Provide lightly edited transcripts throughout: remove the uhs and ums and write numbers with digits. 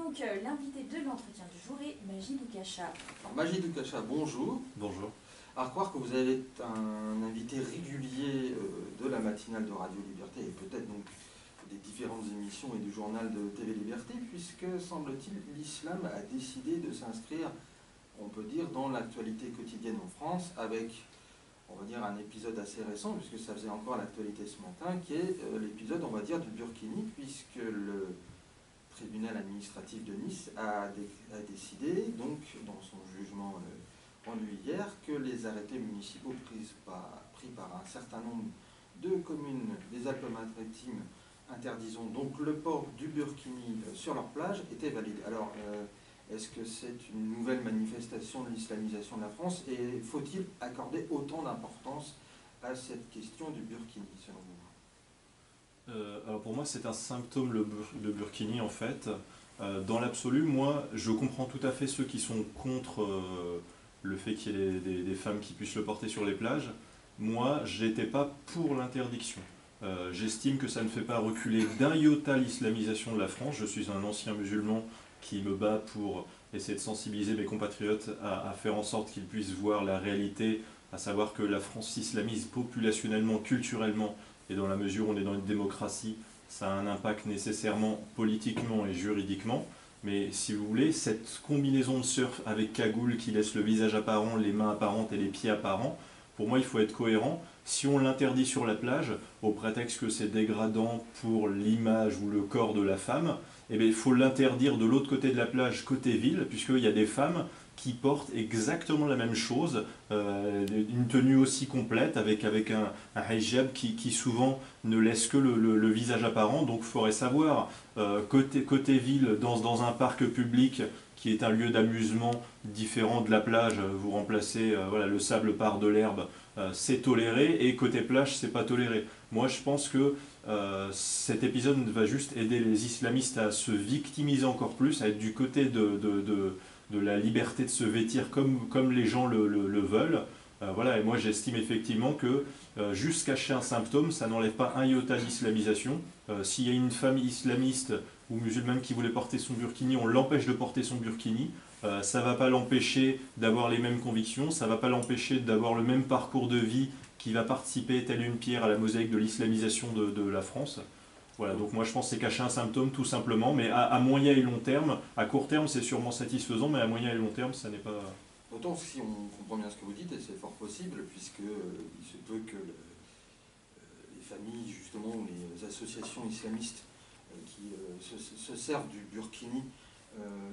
donc l'invité de l'entretien du jour est Majid Oukacha. Alors, Majid Oukacha, bonjour. Bonjour. À croire que vous allez être un invité régulier de la matinale de Radio Liberté et peut-être donc des différentes émissions et du journal de TV Liberté, puisque, semble-t-il, l'islam a décidé de s'inscrire, on peut dire, dans l'actualité quotidienne en France, avec, on va dire, un épisode assez récent, puisque ça faisait encore l'actualité ce matin, qui est l'épisode, on va dire, du Burkini, puisque le tribunal administratif de Nice a décidé, donc, dans son jugement rendu hier, que les arrêtés municipaux pris par un certain nombre de communes des Alpes-Maritimes interdisant donc le port du burkini sur leur plage étaient valides. Alors, est-ce que c'est une nouvelle manifestation de l'islamisation de la France et faut-il accorder autant d'importance à cette question du burkini, selon vous? Alors pour moi, c'est un symptôme, le burkini, en fait. Dans l'absolu, moi, je comprends tout à fait ceux qui sont contre le fait qu'il y ait des femmes qui puissent le porter sur les plages. Moi, je n'étais pas pour l'interdiction. J'estime que ça ne fait pas reculer d'un iota l'islamisation de la France. Je suis un ancien musulman qui me bat pour essayer de sensibiliser mes compatriotes à faire en sorte qu'ils puissent voir la réalité, à savoir que la France s'islamise populationnellement, culturellement, et dans la mesure où on est dans une démocratie, ça a un impact nécessairement politiquement et juridiquement. Mais si vous voulez, cette combinaison de surf avec cagoule qui laisse le visage apparent, les mains apparentes et les pieds apparents, pour moi il faut être cohérent. Si on l'interdit sur la plage, au prétexte que c'est dégradant pour l'image ou le corps de la femme, eh bien, il faut l'interdire de l'autre côté de la plage, côté ville, puisqu'il y a des femmes qui portent exactement la même chose, une tenue aussi complète, avec un hijab qui souvent ne laisse que le visage apparent. Donc il faudrait savoir, côté ville, dans un parc public, qui est un lieu d'amusement différent de la plage, vous remplacez voilà, le sable par de l'herbe, c'est toléré, et côté plage, c'est pas toléré. Moi, je pense que cet épisode va juste aider les islamistes à se victimiser encore plus, à être du côté de la liberté de se vêtir comme les gens le veulent. Voilà, et moi, j'estime effectivement que juste cacher un symptôme, ça n'enlève pas un iota d'islamisation. S'il y a une femme islamiste ou musulmane qui voulait porter son burkini, on l'empêche de porter son burkini. Ça ne va pas l'empêcher d'avoir les mêmes convictions, ça ne va pas l'empêcher d'avoir le même parcours de vie qui va participer, telle une pierre, à la mosaïque de l'islamisation de la France. Voilà, donc moi je pense que c'est cacher un symptôme tout simplement, mais à moyen et long terme, à court terme c'est sûrement satisfaisant, mais à moyen et long terme ça n'est pas... Autant si on comprend bien ce que vous dites, et c'est fort possible, puisque il se peut que les familles, justement, ou les associations islamistes qui se servent du burkini,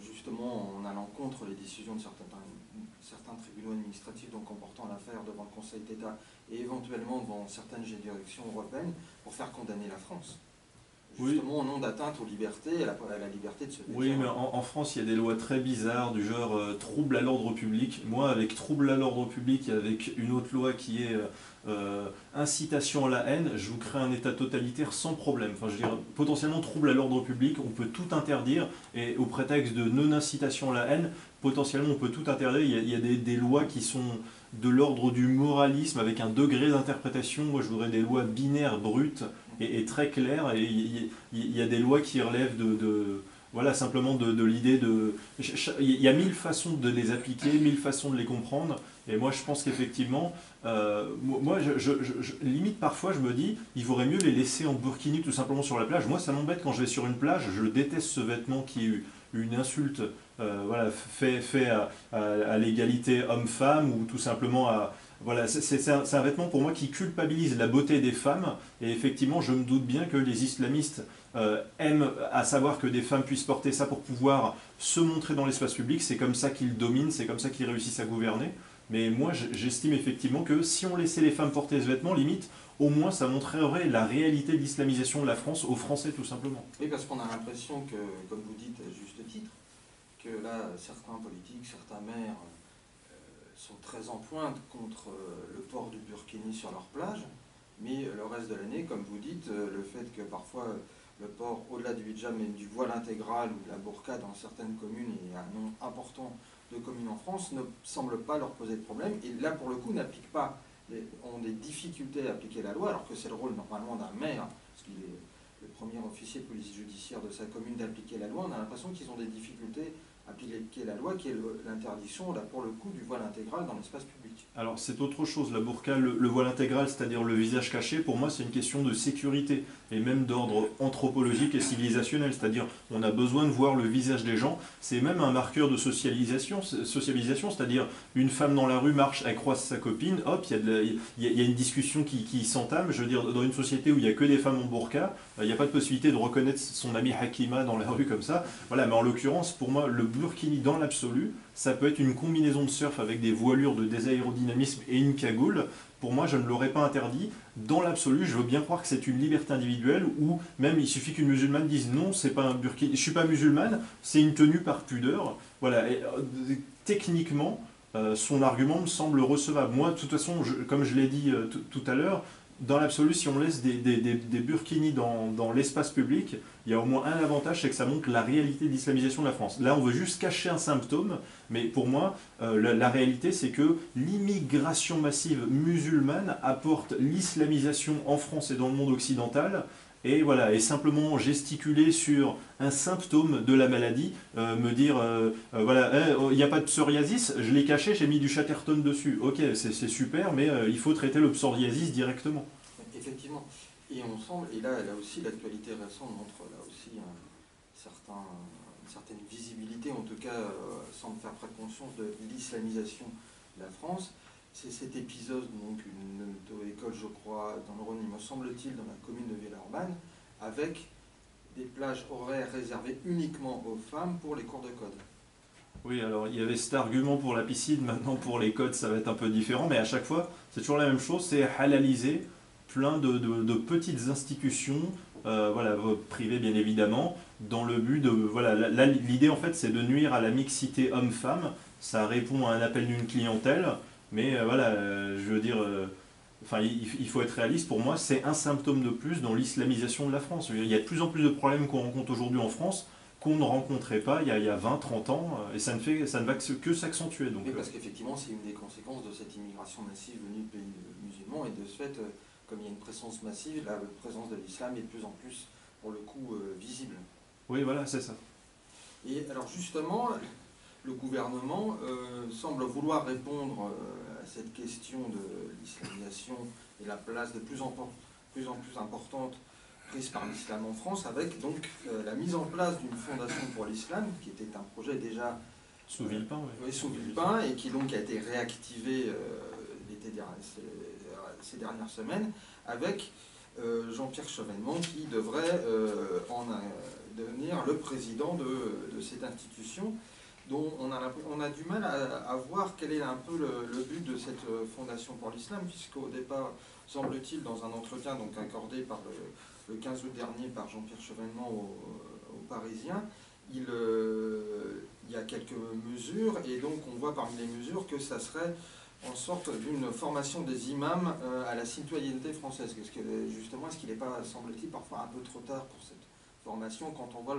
justement en allant contre les décisions de certains tribunaux administratifs, donc en portant l'affaire devant le Conseil d'État et éventuellement devant certaines juridictions européennes pour faire condamner la France. Justement, oui, au nom d'atteinte aux libertés, à la liberté de se vêtir. Oui, mais en France, il y a des lois très bizarres du genre trouble à l'ordre public. Moi, avec trouble à l'ordre public et avec une autre loi qui est incitation à la haine, je vous crée un état totalitaire sans problème. Enfin, je veux dire, potentiellement trouble à l'ordre public, on peut tout interdire, et au prétexte de non-incitation à la haine, potentiellement on peut tout interdire. Il y a des lois qui sont de l'ordre du moralisme avec un degré d'interprétation. Moi, je voudrais des lois binaires, brutes et très claires. Et il y a des lois qui relèvent voilà, simplement de l'idée de... Il y a 1000 façons de les appliquer, 1000 façons de les comprendre. Et moi, je pense qu'effectivement, limite parfois, je me dis, il vaudrait mieux les laisser en burkini tout simplement sur la plage. Moi, ça m'embête quand je vais sur une plage. Je déteste ce vêtement qui est une insulte voilà, fait à l'égalité homme-femme ou tout simplement à... Voilà, c'est un vêtement pour moi qui culpabilise la beauté des femmes, et effectivement je me doute bien que les islamistes aiment à savoir que des femmes puissent porter ça pour pouvoir se montrer dans l'espace public. C'est comme ça qu'ils dominent, c'est comme ça qu'ils réussissent à gouverner. Mais moi j'estime effectivement que si on laissait les femmes porter ce vêtement, limite, au moins ça montrerait la réalité de l'islamisation de la France aux Français tout simplement. Oui, parce qu'on a l'impression que, comme vous dites à juste titre, que là certains politiques, certains maires sont très en pointe contre le port du burkini sur leur plage, mais le reste de l'année, comme vous dites, le fait que parfois le port, au-delà du hijab, même du voile intégral ou de la burqa dans certaines communes, et un nombre important de communes en France, ne semble pas leur poser de problème, et là pour le coup n'appliquent pas, ont des difficultés à appliquer la loi, alors que c'est le rôle normalement d'un maire, parce qu'il est le premier officier de police judiciaire de sa commune d'appliquer la loi, on a l'impression qu'ils ont des difficultés à appliquer la loi, qui est l'interdiction, là pour le coup, du voile intégral dans l'espace public. Alors c'est autre chose, la burqa, le voile intégral, c'est-à-dire le visage caché, pour moi c'est une question de sécurité, et même d'ordre anthropologique et civilisationnel, c'est-à-dire on a besoin de voir le visage des gens, c'est même un marqueur de socialisation, c'est-à-dire une femme dans la rue marche, elle croise sa copine, hop, il y a une discussion qui s'entame, je veux dire, dans une société où il n'y a que des femmes en burqa, il n'y a pas de possibilité de reconnaître son amie Hakima dans la rue comme ça, voilà, mais en l'occurrence, pour moi, le burkini dans l'absolu, ça peut être une combinaison de surf avec des voilures de désaérodynamisme et une cagoule. Pour moi, je ne l'aurais pas interdit. Dans l'absolu, je veux bien croire que c'est une liberté individuelle ou même il suffit qu'une musulmane dise non, c'est pas un burkini, je suis pas musulmane, c'est une tenue par pudeur. Voilà. Et, techniquement, son argument me semble recevable. Moi, de toute façon, comme je l'ai dit tout à l'heure, dans l'absolu, si on laisse des burkinis dans l'espace public, il y a au moins un avantage, c'est que ça montre la réalité de l'islamisation de la France. Là, on veut juste cacher un symptôme, mais pour moi, la réalité, c'est que l'immigration massive musulmane apporte l'islamisation en France et dans le monde occidental, et voilà, et simplement gesticuler sur un symptôme de la maladie, me dire, voilà, il n'y a pas de psoriasis, je l'ai caché, j'ai mis du Chatterton dessus. Ok, c'est super, mais il faut traiter le psoriasis directement. Effectivement. Et on semble, et là aussi, l'actualité récente montre là aussi une certaine visibilité, en tout cas, semble faire prendre conscience de l'islamisation de la France. C'est cet épisode, donc une auto-école, je crois, dans le Rhône, il me semble-t-il, dans la commune de Villeurbanne, avec des plages horaires réservées uniquement aux femmes pour les cours de code. Oui, alors il y avait cet argument pour la piscine, maintenant pour les codes ça va être un peu différent, mais à chaque fois c'est toujours la même chose, c'est halaliser plein de petites institutions, voilà, privées bien évidemment, dans le but de... Voilà, là, l'idée en fait c'est de nuire à la mixité homme-femme, ça répond à un appel d'une clientèle, mais voilà, je veux dire... Enfin, il faut être réaliste, pour moi c'est un symptôme de plus dans l'islamisation de la France. Il y a de plus en plus de problèmes qu'on rencontre aujourd'hui en France, qu'on ne rencontrait pas il y a 20-30 ans, et ça ne va que s'accentuer. Oui, parce qu'effectivement, c'est une des conséquences de cette immigration massive venue de pays musulmans, et de ce fait, comme il y a une présence massive, la présence de l'islam est de plus en plus, pour le coup, visible. Oui, voilà, c'est ça. Et alors justement, le gouvernement semble vouloir répondre à cette question de l'islamisation et la place de plus en plus importante prise par l'islam en France, avec donc la mise en place d'une fondation pour l'islam, qui était un projet déjà sous Villepin, oui, sous Villepin, et qui donc a été réactivé ces dernières semaines, avec Jean-Pierre Chevènement, qui devrait devenir le président de cette institution, dont on a du mal à voir quel est un peu le but de cette fondation pour l'islam, puisqu'au départ, semble-t-il, dans un entretien donc accordé par le 15 août dernier par Jean-Pierre Chevènement aux Parisiens, il y a quelques mesures, et donc on voit parmi les mesures que ça serait en sorte d'une formation des imams à la citoyenneté française. Justement, est-ce qu'il n'est pas, semble-t-il, parfois un peu trop tard pour cette formation, quand on voit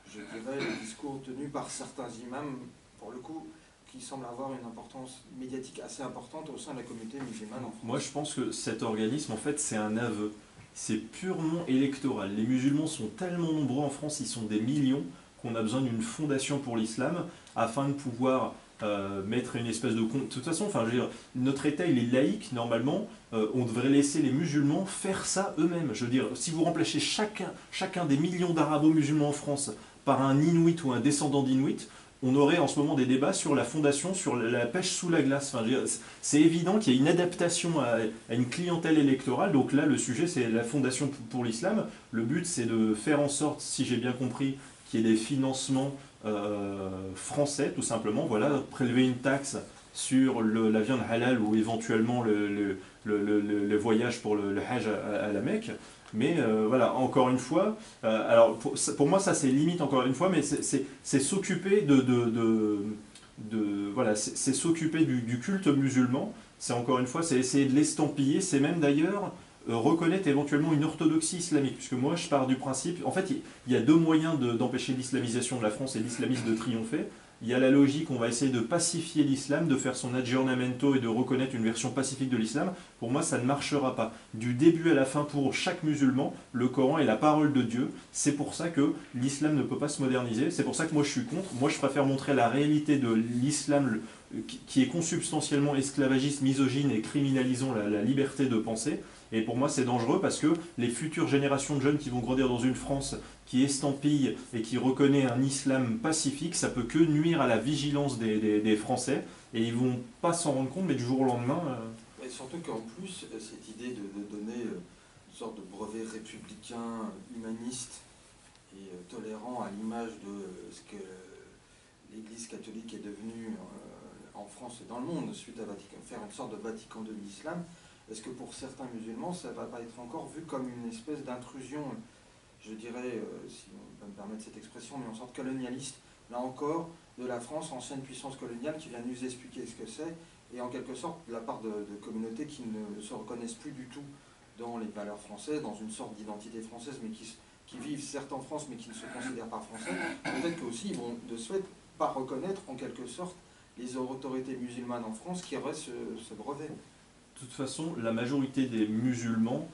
je dirais, le discours tenu par certains imams, pour le coup, qui semble avoir une importance médiatique assez importante au sein de la communauté musulmane en France. Moi, je pense que cet organisme, en fait, c'est un aveu. C'est purement électoral. Les musulmans sont tellement nombreux en France, ils sont des millions, qu'on a besoin d'une fondation pour l'islam, afin de pouvoir mettre une espèce de... De toute façon, enfin, je veux dire, notre État, il est laïque, normalement, on devrait laisser les musulmans faire ça eux-mêmes. Je veux dire, si vous remplacez chacun des millions d'arabo-musulmans en France par un Inuit ou un descendant d'Inuit, on aurait en ce moment des débats sur la fondation, sur la pêche sous la glace. Enfin, c'est évident qu'il y a une adaptation à une clientèle électorale. Donc là, le sujet, c'est la fondation pour l'islam. Le but, c'est de faire en sorte, si j'ai bien compris, qu'il y ait des financements français, tout simplement. Voilà, prélever une taxe sur la viande halal ou éventuellement le voyage pour le hajj à la Mecque. Mais voilà, encore une fois, alors pour moi ça c'est limite encore une fois, mais c'est s'occuper voilà, c'est s'occuper du culte musulman, c'est encore une fois, c'est essayer de l'estampiller, c'est même d'ailleurs reconnaître éventuellement une orthodoxie islamique, puisque moi je pars du principe, en fait il y a deux moyens d'empêcher l'islamisation de la France et l'islamisme de triompher. Il y a la logique, on va essayer de pacifier l'islam, de faire son aggiornamento et de reconnaître une version pacifique de l'islam. Pour moi, ça ne marchera pas. Du début à la fin, pour chaque musulman, le Coran est la parole de Dieu. C'est pour ça que l'islam ne peut pas se moderniser. C'est pour ça que moi je suis contre. Moi je préfère montrer la réalité de l'islam qui est consubstantiellement esclavagiste, misogyne et criminalisant la liberté de penser. Et pour moi, c'est dangereux parce que les futures générations de jeunes qui vont grandir dans une France qui estampille et qui reconnaît un islam pacifique, ça peut que nuire à la vigilance des Français. Et ils vont pas s'en rendre compte, mais du jour au lendemain... Et surtout qu'en plus, cette idée de donner une sorte de brevet républicain, humaniste et tolérant à l'image de ce que l'Église catholique est devenue en France et dans le monde, suite à Vatican, faire une sorte de Vatican de l'islam, est-ce que pour certains musulmans, ça ne va pas être encore vu comme une espèce d'intrusion, je dirais, si on peut me permettre cette expression, mais en sorte colonialiste, là encore, de la France, ancienne puissance coloniale, qui vient nous expliquer ce que c'est, et en quelque sorte de la part de communautés qui ne se reconnaissent plus du tout dans les valeurs françaises, dans une sorte d'identité française, mais qui vivent certes en France, mais qui ne se considèrent pas français, peut-être qu'aussi ils vont de ce fait pas reconnaître en quelque sorte les autorités musulmanes en France qui auraient ce brevet. De toute façon, la majorité des musulmans,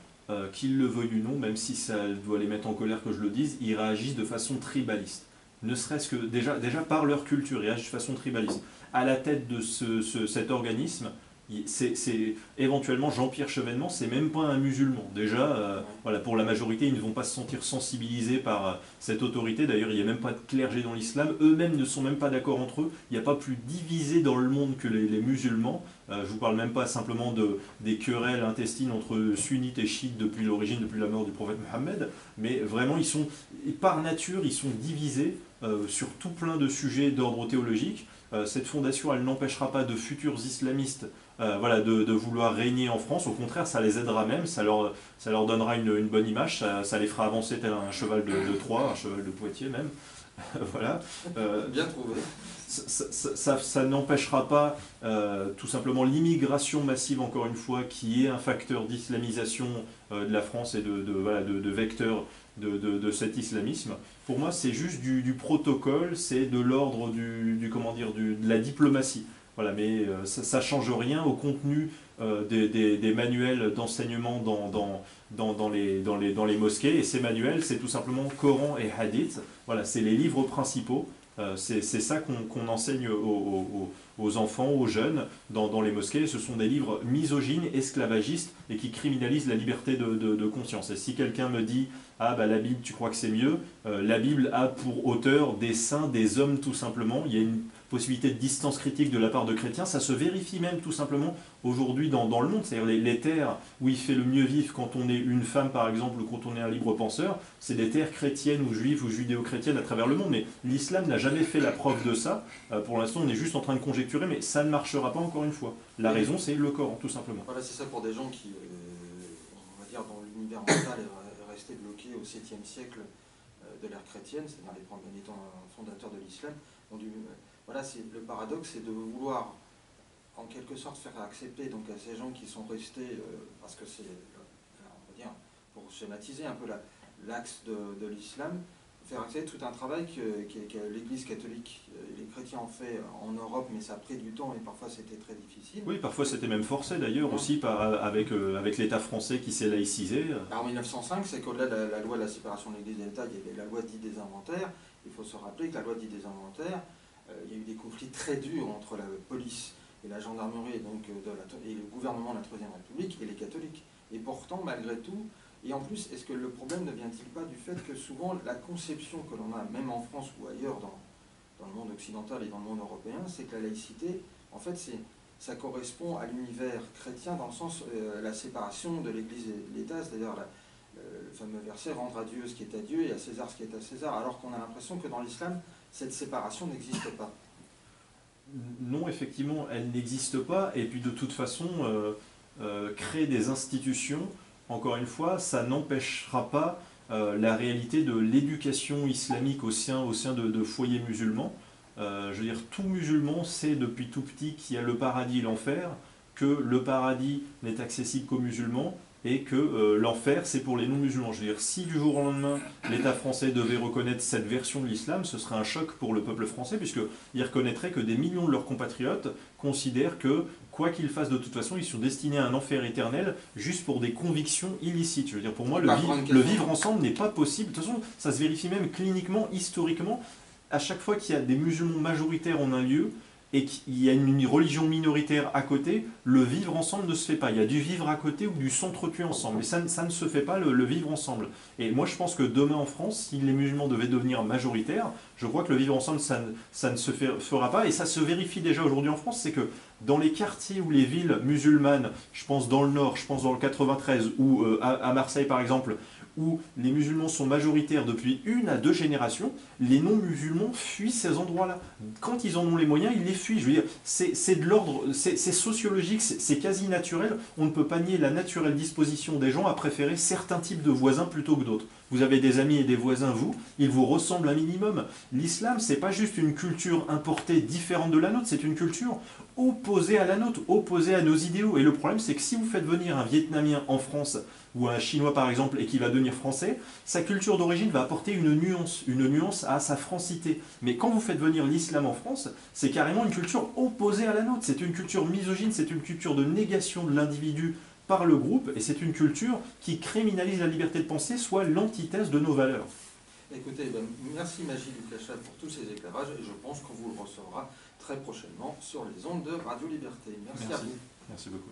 qu'ils le veuillent ou non, même si ça doit les mettre en colère que je le dise, ils réagissent de façon tribaliste. Ne serait-ce que déjà par leur culture, ils réagissent de façon tribaliste. À la tête de cet organisme, c'est éventuellement Jean-Pierre Chevènement, c'est même pas un musulman. Déjà, voilà, pour la majorité, ils ne vont pas se sentir sensibilisés par cette autorité. D'ailleurs, il n'y a même pas de clergé dans l'islam. Eux-mêmes ne sont même pas d'accord entre eux. Il n'y a pas plus divisé dans le monde que les musulmans. Je ne vous parle même pas simplement des querelles intestines entre sunnites et chiites depuis l'origine, depuis la mort du prophète Mohammed. Mais vraiment, par nature, ils sont divisés sur tout plein de sujets d'ordre théologique. Cette fondation, elle n'empêchera pas de futurs islamistes de vouloir régner en France. Au contraire, ça les aidera même, ça leur donnera une bonne image, ça les fera avancer tel un cheval de Troie, un cheval de Poitiers même. Voilà. Bien trouvé. Ça n'empêchera pas tout simplement l'immigration massive, encore une fois, qui est un facteur d'islamisation de la France et de vecteur de cet islamisme. Pour moi, c'est juste du protocole, c'est de l'ordre de la diplomatie. Voilà, mais ça ne change rien au contenu des manuels d'enseignement dans les mosquées. Et ces manuels, c'est tout simplement Coran et Hadith. Voilà, c'est les livres principaux. C'est ça qu'on enseigne aux enfants, aux jeunes dans les mosquées. Ce sont des livres misogynes, esclavagistes et qui criminalisent la liberté de conscience. Et si quelqu'un me dit « Ah, bah la Bible, tu crois que c'est mieux ?» La Bible a pour auteur des saints, des hommes tout simplement. Il y a une possibilité de distance critique de la part de chrétiens. Ça se vérifie même tout simplement aujourd'hui dans le monde. C'est-à-dire les terres où il fait le mieux vivre quand on est une femme par exemple ou quand on est un libre penseur, c'est des terres chrétiennes ou juives ou judéo-chrétiennes à travers le monde. Mais l'islam n'a jamais fait la preuve de ça. Pour l'instant, on est juste en train de conjecturer, mais ça ne marchera pas encore une fois. La raison, c'est le Coran, tout simplement. Voilà, c'est ça pour des gens qui, on va dire, dans l'univers mental est resté bloqué au 7e siècle de l'ère chrétienne, c'est-à-dire les fondateurs de l'islam, voilà, le paradoxe, c'est de vouloir en quelque sorte faire accepter donc à ces gens qui sont restés, parce que c'est, on va dire, pour schématiser un peu l'axe de l'islam, faire accepter tout un travail que l'Église catholique et les chrétiens ont fait en Europe, mais ça a pris du temps et parfois c'était très difficile. Oui, parfois c'était même forcé d'ailleurs aussi avec l'État français qui s'est laïcisé. Alors, en 1905, c'est qu'au-delà de la loi de la séparation de l'Église et de l'État, il y avait la loi dite des inventaires. Il faut se rappeler que la loi dite des inventaires, il y a eu des conflits très durs entre la police et la gendarmerie et le gouvernement de la Troisième République et les catholiques. Et pourtant, malgré tout, et en plus, est-ce que le problème ne vient-il pas du fait que souvent la conception que l'on a, même en France ou ailleurs dans le monde occidental et dans le monde européen, c'est que la laïcité, en fait, ça correspond à l'univers chrétien dans le sens la séparation de l'Église et de l'État, c'est-à-dire le fameux verset « rendre à Dieu ce qui est à Dieu et à César ce qui est à César », alors qu'on a l'impression que dans l'islam, cette séparation n'existe pas. Non, effectivement, elle n'existe pas. Et puis de toute façon, créer des institutions, encore une fois, ça n'empêchera pas la réalité de l'éducation islamique au sein de foyers musulmans. Je veux dire, tout musulman sait depuis tout petit qu'il y a le paradis et l'enfer, que le paradis n'est accessible qu'aux musulmans, et que l'enfer c'est pour les non-musulmans. Je veux dire, si du jour au lendemain l'État français devait reconnaître cette version de l'islam, ce serait un choc pour le peuple français, puisqu'il reconnaîtrait que des millions de leurs compatriotes considèrent que, quoi qu'ils fassent de toute façon, ils sont destinés à un enfer éternel juste pour des convictions illicites. Je veux dire, pour moi, le vivre ensemble n'est pas possible. De toute façon, ça se vérifie même cliniquement, historiquement. À chaque fois qu'il y a des musulmans majoritaires en un lieu, et qu'il y a une religion minoritaire à côté, le vivre ensemble ne se fait pas. Il y a du vivre à côté ou du s'entretuer ensemble. Mais ça ne se fait pas, le vivre ensemble. Et moi, je pense que demain en France, si les musulmans devaient devenir majoritaires, je crois que le vivre ensemble, ça ne se fera pas. Et ça se vérifie déjà aujourd'hui en France, c'est que dans les quartiers ou les villes musulmanes, je pense dans le Nord, je pense dans le 93, ou à Marseille par exemple, où les musulmans sont majoritaires depuis 1 à 2 générations, les non-musulmans fuient ces endroits-là. Quand ils en ont les moyens, ils les fuient. Je veux dire, c'est de l'ordre, c'est sociologique, c'est quasi naturel. On ne peut pas nier la naturelle disposition des gens à préférer certains types de voisins plutôt que d'autres. Vous avez des amis et des voisins, ils vous ressemblent un minimum. L'islam, c'est pas juste une culture importée différente de la nôtre, c'est une culture opposée à la nôtre, opposée à nos idéaux. Et le problème, c'est que si vous faites venir un Vietnamien en France, ou un Chinois par exemple, et qui va devenir français, sa culture d'origine va apporter une nuance à sa francité. Mais quand vous faites venir l'islam en France, c'est carrément une culture opposée à la nôtre. C'est une culture misogyne, c'est une culture de négation de l'individu par le groupe, et c'est une culture qui criminalise la liberté de penser, soit l'antithèse de nos valeurs. Écoutez, merci Majid Oukachab pour tous ces éclairages, et je pense qu'on vous le recevra très prochainement sur les ondes de Radio Liberté. Merci à vous. Merci beaucoup.